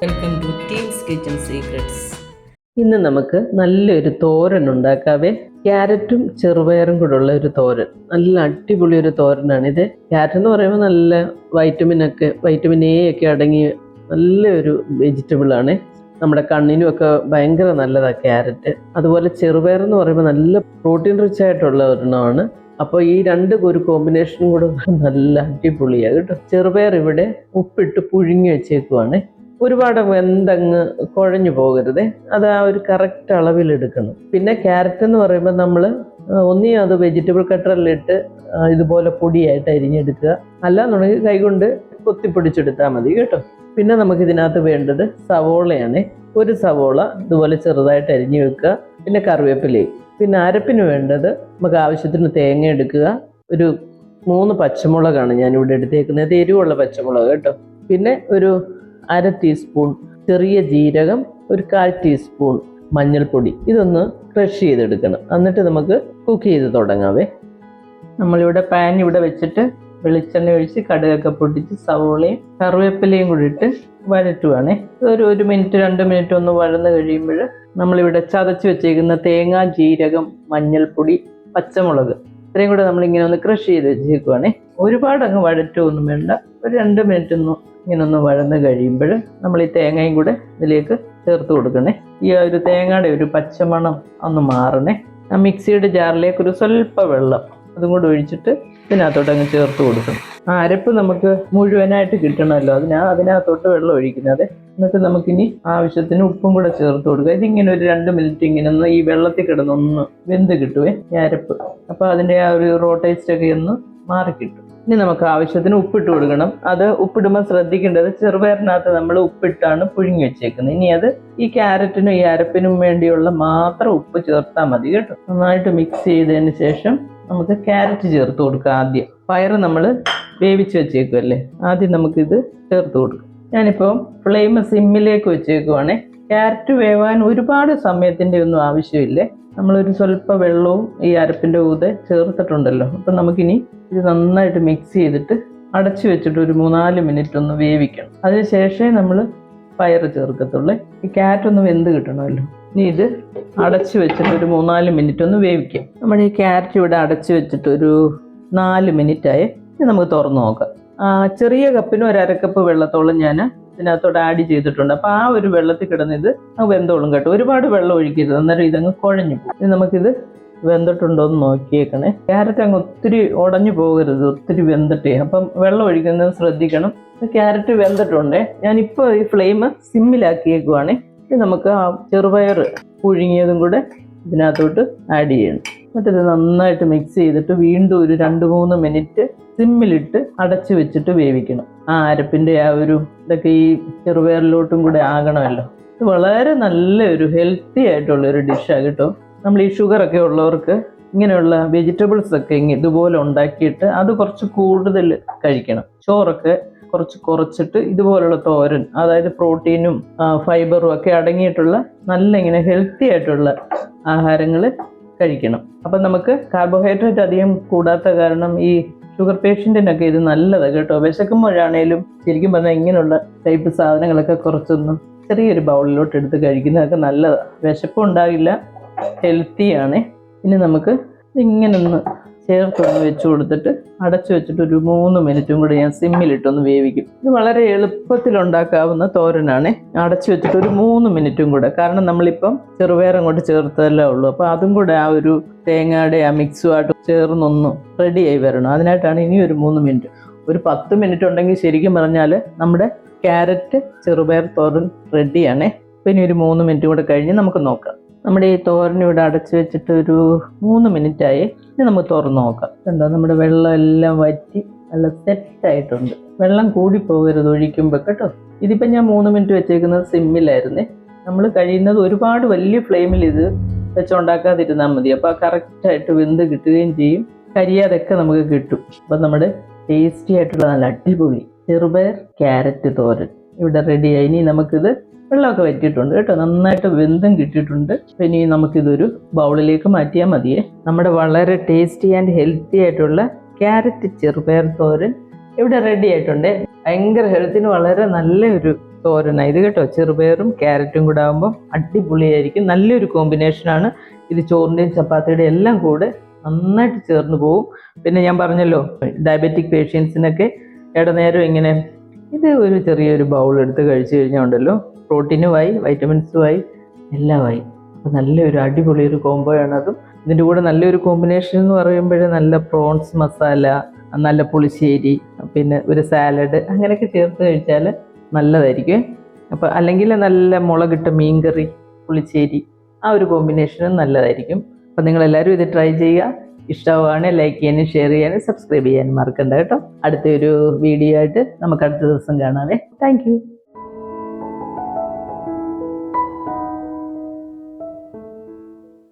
Welcome to teams kitchen secrets. ഇന്ന് നമുക്ക് നല്ലൊരു തോരൻ ഉണ്ടാക്കാവേ. ക്യാരറ്റും ചെറുപയറും കൂടെ ഉള്ള ഒരു തോരൻ, നല്ല അടിപൊളി ഒരു തോരനാണിത്. ക്യാരറ്റ് എന്ന് പറയുമ്പോൾ നല്ല വൈറ്റമിൻ എ ഒക്കെ അടങ്ങിയ നല്ലൊരു വെജിറ്റബിൾ ആണ്. നമ്മുടെ കണ്ണിനും ഒക്കെ ഭയങ്കര നല്ലതാണ് ക്യാരറ്റ്. അതുപോലെ ചെറുപയർ എന്ന് പറയുമ്പോൾ നല്ല പ്രോട്ടീൻ റിച്ച് ആയിട്ടുള്ള ഒരെണ്ണമാണ്. അപ്പോൾ ഈ ഒരു കോമ്പിനേഷനും കൂടെ നല്ല അടിപൊളിയാണ് കേട്ടോ. ചെറുപയർ ഇവിടെ ഉപ്പിട്ട് പുഴുങ്ങി വെച്ചേക്കുവാണ്. ഒരുപാട് വെന്തങ്ങ് കുഴഞ്ഞു പോകരുത്, അത് ആ ഒരു കറക്റ്റ് അളവിലെടുക്കണം. പിന്നെ ക്യാരറ്റ് എന്ന് പറയുമ്പോൾ നമ്മൾ അത് വെജിറ്റബിൾ കട്ടറിലിട്ട് ഇതുപോലെ പൊടിയായിട്ട് അരിഞ്ഞെടുക്കുക, അല്ലാന്നുണ്ടെങ്കിൽ കൈകൊണ്ട് കൊത്തിപ്പൊടിച്ചെടുത്താൽ മതി കേട്ടോ. പിന്നെ നമുക്കിതിനകത്ത് വേണ്ടത് സവോളയാണ്. ഒരു സവോള ഇതുപോലെ ചെറുതായിട്ട് അരിഞ്ഞു വെക്കുക. പിന്നെ കറിവേപ്പിലയും. പിന്നെ അരപ്പിന് വേണ്ടത് നമുക്ക് ആവശ്യത്തിന് തേങ്ങ എടുക്കുക. ഒരു 3 പച്ചമുളകാണ് ഞാനിവിടെ എടുത്തേക്കുന്നത്, എരിവുള്ള പച്ചമുളക് കേട്ടോ. പിന്നെ ഒരു 1/2 ടീസ്പൂൺ ചെറിയ ജീരകം, ഒരു 1/4 ടീസ്പൂൺ മഞ്ഞൾപ്പൊടി. ഇതൊന്ന് ക്രഷ് ചെയ്തെടുക്കണം. എന്നിട്ട് നമുക്ക് കുക്ക് ചെയ്ത് തുടങ്ങാവേ. നമ്മളിവിടെ പാൻ ഇവിടെ വെച്ചിട്ട് വെളിച്ചെണ്ണ ഒഴിച്ച് കടുകൊക്കെ പൊട്ടിച്ച് സവോളയും കറിവേപ്പിലയും കൂടി ഇട്ട് വഴറ്റുവാണേ. ഒരു 1 മിനിറ്റ് 2 മിനിറ്റ് ഒന്ന് വഴന്ന് കഴിയുമ്പോൾ നമ്മളിവിടെ ചതച്ച് വെച്ചേക്കുന്ന തേങ്ങ, ജീരകം, മഞ്ഞൾപ്പൊടി, പച്ചമുളക് ഇത്രയും കൂടെ നമ്മളിങ്ങനെ ഒന്ന് ക്രഷ് ചെയ്ത് വെച്ചേക്കുവാണേ. ഒരുപാട് അങ്ങ് വഴറ്റുമൊന്നും വേണ്ട, ഒരു 2 മിനിറ്റ് ഇങ്ങനെ ഒന്ന് വഴന്ന് കഴിയുമ്പോൾ നമ്മൾ ഈ തേങ്ങയും കൂടെ ഇതിലേക്ക് ചേർത്ത് കൊടുക്കണേ. ഈ ഒരു തേങ്ങയുടെ ഒരു പച്ചമണം ഒന്ന് മാറണേ. ആ മിക്സിയുടെ ജാറിലേക്ക് ഒരു സ്വല്പ വെള്ളം അതും കൂടെ ഒഴിച്ചിട്ട് ഇതിനകത്തോട്ട് അങ്ങ് ചേർത്ത് കൊടുക്കണം. ആ അരപ്പ് നമുക്ക് മുഴുവനായിട്ട് കിട്ടണമല്ലോ, അതിനകത്തോട്ട് വെള്ളം ഒഴിക്കുന്നത്. എന്നിട്ട് നമുക്കിനി ആവശ്യത്തിന് ഉപ്പും കൂടെ ചേർത്ത് കൊടുക്കുക. ഇതിങ്ങനെ ഒരു 2 മിനിറ്റ് ഇങ്ങനെ ഒന്ന് ഈ വെള്ളത്തിൽ കിടന്നൊന്ന് വെന്ത് കിട്ടുവേ ഈ അരപ്പ്. അപ്പോൾ അതിൻ്റെ ആ ഒരു റോ ടേസ്റ്റ് ഒക്കെ ഒന്ന് മാറിക്കിട്ടും. ഇനി നമുക്ക് ആവശ്യത്തിന് ഉപ്പിട്ട് കൊടുക്കണം. അത് ഉപ്പിടുമ്പോൾ ശ്രദ്ധിക്കേണ്ടത്, ചെറുപയറിനകത്ത് നമ്മൾ ഉപ്പിട്ടാണ് പുഴുങ്ങി വെച്ചേക്കുന്നത്. ഇനി അത് ഈ ക്യാരറ്റിനും ഈ അരപ്പിനും വേണ്ടിയുള്ള മാത്രം ഉപ്പ് ചേർത്താൽ മതി കേട്ടോ. നന്നായിട്ട് മിക്സ് ചെയ്തതിന് ശേഷം നമുക്ക് ക്യാരറ്റ് ചേർത്ത് കൊടുക്കാം. ആദ്യം പയറ് നമ്മൾ വേവിച്ച് വെച്ചേക്കുമല്ലേ, ആദ്യം നമുക്കിത് ചേർത്ത് കൊടുക്കാം. ഞാനിപ്പോൾ ഫ്ലെയിം സിമ്മിലേക്ക് വെച്ചേക്കുവാണേ. ക്യാരറ്റ് വേവാൻ ഒരുപാട് സമയത്തിൻ്റെ ഒന്നും ആവശ്യമില്ലേ. നമ്മളൊരു സ്വല്പ വെള്ളവും ഈ അരപ്പിൻ്റെ കൂടെ ചേർത്തിട്ടുണ്ടല്ലോ. അപ്പം നമുക്കിനി ഇത് നന്നായിട്ട് മിക്സ് ചെയ്തിട്ട് അടച്ചു വെച്ചിട്ട് ഒരു 3-4 മിനിറ്റ് ഒന്ന് വേവിക്കണം. അതിനുശേഷമേ നമ്മൾ പയറ് ചേർക്കത്തുള്ളൂ. ഈ ക്യാരറ്റ് ഒന്ന് വെന്ത് കിട്ടണമല്ലോ. ഇനി ഇത് അടച്ചു വെച്ചിട്ട് ഒരു 3-4 മിനിറ്റ് ഒന്ന് വേവിക്കാം. നമ്മുടെ ഈ ക്യാരറ്റ് ഇവിടെ അടച്ചു വെച്ചിട്ട് ഒരു 4 മിനിറ്റായി. ഇനി നമുക്ക് തുറന്ന് നോക്കാം. ചെറിയ കപ്പിന് ഒരു 1/2 കപ്പ് വെള്ളത്തോളം ഞാൻ ഇതിനകത്തോട്ട് ആഡ് ചെയ്തിട്ടുണ്ട്. അപ്പോൾ ആ ഒരു വെള്ളത്തിൽ കിടന്നിത് വെന്തോളും കേട്ടോ. ഒരുപാട് വെള്ളം ഒഴിക്കരുത്, അന്നേരം ഇതങ്ങ് കുഴഞ്ഞു പോകും. ഇനി നമുക്കിത് വെന്തിട്ടുണ്ടോ എന്ന് നോക്കിയേക്കണേ. ക്യാരറ്റ് അങ്ങ് ഒത്തിരി ഉടഞ്ഞു പോകരുത്, ഒത്തിരി വെന്തിട്ടേ. അപ്പം വെള്ളം ഒഴിക്കുന്നത് ശ്രദ്ധിക്കണം. ക്യാരറ്റ് വെന്തിട്ടുണ്ടേ. ഞാനിപ്പോൾ ഈ ഫ്ലെയിം സിമ്മിലാക്കിയേക്കുവാണേ. ഇനി നമുക്ക് ആ ചെറുപയർ പുഴുങ്ങിയതും കൂടെ ഇതിനകത്തോട്ട് ആഡ് ചെയ്യണം. എന്നിട്ട് ഇത് നന്നായിട്ട് മിക്സ് ചെയ്തിട്ട് വീണ്ടും ഒരു 2-3 മിനിറ്റ് സിമ്മിലിട്ട് അടച്ചു വെച്ചിട്ട് വേവിക്കണം. ആ അരപ്പിൻ്റെ ആ ഒരു ഇതൊക്കെ ഈ ചെറുപയറിലോട്ടും കൂടെ ആകണമല്ലോ. ഇത് വളരെ നല്ലൊരു ഹെൽത്തി ആയിട്ടുള്ളൊരു ഡിഷാണ് കേട്ടോ. നമ്മൾ ഈ ഷുഗറൊക്കെ ഉള്ളവർക്ക് ഇങ്ങനെയുള്ള വെജിറ്റബിൾസ് ഒക്കെ ഇതുപോലെ ഉണ്ടാക്കിയിട്ട് അത് കുറച്ച് കൂടുതൽ കഴിക്കണം. ചോറൊക്കെ കുറച്ചിട്ട് ഇതുപോലുള്ള തോരൻ, അതായത് പ്രോട്ടീനും ഫൈബറും ഒക്കെ അടങ്ങിയിട്ടുള്ള നല്ല ഇങ്ങനെ ഹെൽത്തി ആയിട്ടുള്ള ആഹാരങ്ങൾ കഴിക്കണം. അപ്പം നമുക്ക് കാർബോഹൈഡ്രേറ്റ് അധികം കൂടാത്ത കാരണം ഈ ഷുഗർ പേഷ്യൻറ്റിനൊക്കെ ഇത് നല്ലതാണ് കേട്ടോ. വിശക്കുമ്പോഴാണേലും ശരിക്കും പറഞ്ഞാൽ ഇങ്ങനെയുള്ള ടൈപ്പ് സാധനങ്ങളൊക്കെ കുറച്ചൊന്നും ചെറിയൊരു ബൗളിലോട്ട് എടുത്ത് കഴിക്കുന്നതൊക്കെ നല്ലതാണ്. വിശപ്പും ഉണ്ടാകില്ല, ഹെൽത്തിയാണ്. ഇനി നമുക്ക് ഇങ്ങനൊന്ന് ചേർത്തൊന്ന് വെച്ച് കൊടുത്തിട്ട് അടച്ചു വെച്ചിട്ട് ഒരു 3 മിനിറ്റും കൂടെ ഞാൻ സിമ്മിലിട്ടൊന്ന് വേവിക്കും. ഇത് വളരെ എളുപ്പത്തിൽ ഉണ്ടാക്കാവുന്ന തോരനാണ്. അടച്ചു വെച്ചിട്ട് ഒരു 3 മിനിറ്റും കൂടെ, കാരണം നമ്മളിപ്പം ചെറുപയർ അങ്ങോട്ട് ചേർത്തല്ലേ ഉള്ളൂ. അപ്പോൾ അതും കൂടെ ആ ഒരു തേങ്ങയുടെ ആ മിക്സുമായിട്ട് ചേർന്നൊന്ന് റെഡിയായി വരണം. അതിനായിട്ടാണ് ഇനി ഒരു 3 മിനിറ്റ്. ഒരു 10 മിനിറ്റ് ഉണ്ടെങ്കിൽ ശരിക്കും പറഞ്ഞാൽ നമ്മുടെ ക്യാരറ്റ് ചെറുപയർ തോരൻ റെഡിയാണേ. പിന്നെ ഒരു 3 മിനിറ്റ് കൂടെ കഴിഞ്ഞ് നമുക്ക് നോക്കാം. നമ്മുടെ ഈ തോരൻ ഇവിടെ അടച്ചു വെച്ചിട്ട് ഒരു 3 മിനിറ്റായി. ഇനി നമുക്ക് തുറന്ന് നോക്കാം. എന്താ, നമ്മുടെ വെള്ളം എല്ലാം വറ്റി നല്ല സെറ്റായിട്ടുണ്ട്. വെള്ളം കൂടി പോകരുത് ഒഴിക്കുമ്പോൾ കേട്ടോ. ഇതിപ്പോൾ ഞാൻ 3 മിനിറ്റ് വെച്ചേക്കുന്നത് സിമ്മിലായിരുന്നേ. നമ്മൾ കഴിയുന്നത് ഒരുപാട് വലിയ ഫ്ലെയിമിൽ ഇത് വെച്ചുണ്ടാക്കാതിരുന്നാൽ മതി. അപ്പോൾ കറക്റ്റായിട്ട് വെന്ത് കിട്ടുകയും ചെയ്യും, കരിയാതൊക്കെ നമുക്ക് കിട്ടും. അപ്പം നമ്മുടെ ടേസ്റ്റി ആയിട്ടുള്ള നല്ല അടിപൊളി ചെറുപയർ ക്യാരറ്റ് തോരൻ ഇവിടെ റെഡിയായി. ഇനി നമുക്കിത് വെള്ളമൊക്കെ വറ്റിയിട്ടുണ്ട് കേട്ടോ, നന്നായിട്ട് വെന്തും കിട്ടിയിട്ടുണ്ട്. ഇനി നമുക്കിതൊരു ബൗളിലേക്ക് മാറ്റിയാൽ മതിയേ. നമ്മുടെ വളരെ ടേസ്റ്റി ആൻഡ് ഹെൽത്തി ആയിട്ടുള്ള ക്യാരറ്റ് ചെറുപയർ തോരൻ ഇവിടെ റെഡി ആയിട്ടുണ്ട്. ഭയങ്കര ഹെൽത്തിന് വളരെ നല്ലൊരു തോരനാണ് ഇത് കേട്ടോ. ചെറുപയറും ക്യാരറ്റും കൂടെ ആകുമ്പോൾ അടിപൊളിയായിരിക്കും. നല്ലൊരു കോമ്പിനേഷനാണ് ഇത്. ചോറിൻ്റെയും ചപ്പാത്തിയുടെയും എല്ലാം കൂടെ നന്നായിട്ട് ചേർന്ന് പോവും. പിന്നെ ഞാൻ പറഞ്ഞല്ലോ, ഡയബറ്റിക് പേഷ്യൻസിനൊക്കെ ഇടനേരം ഇങ്ങനെ ഇത് ഒരു ചെറിയൊരു ബൗൾ എടുത്ത് കഴിച്ചു കഴിഞ്ഞാൽ ഉണ്ടല്ലോ, പ്രോട്ടീനുമായി വൈറ്റമിൻസുമായി എല്ലാമായി. അപ്പോൾ നല്ലൊരു അടിപൊളി ഒരു കോംബോയാണ് അതും. ഇതിൻ്റെ കൂടെ നല്ലൊരു കോമ്പിനേഷൻ എന്ന് പറയുമ്പോൾ നല്ല പ്രോൺസ് മസാല, നല്ല പുളിശ്ശേരി, പിന്നെ ഒരു സാലഡ് അങ്ങനെയൊക്കെ ചേർത്ത് കഴിച്ചാൽ നല്ലതായിരിക്കും. അപ്പോൾ അല്ലെങ്കിൽ നല്ല മുളകിട്ട മീൻകറി, പുളിശ്ശേരി, ആ ഒരു കോമ്പിനേഷനും നല്ലതായിരിക്കും. അപ്പോൾ നിങ്ങളെല്ലാവരും ഇത് ട്രൈ ചെയ്യുക. ഇഷ്ടമാവുകയാണെങ്കിൽ ലൈക്ക് ചെയ്യാനും ഷെയർ ചെയ്യാനും സബ്സ്ക്രൈബ് ചെയ്യാനും മറക്കണ്ട കേട്ടോ. അടുത്തൊരു വീഡിയോ ആയിട്ട് നമുക്ക് അടുത്ത ദിവസം കാണാവേ. താങ്ക്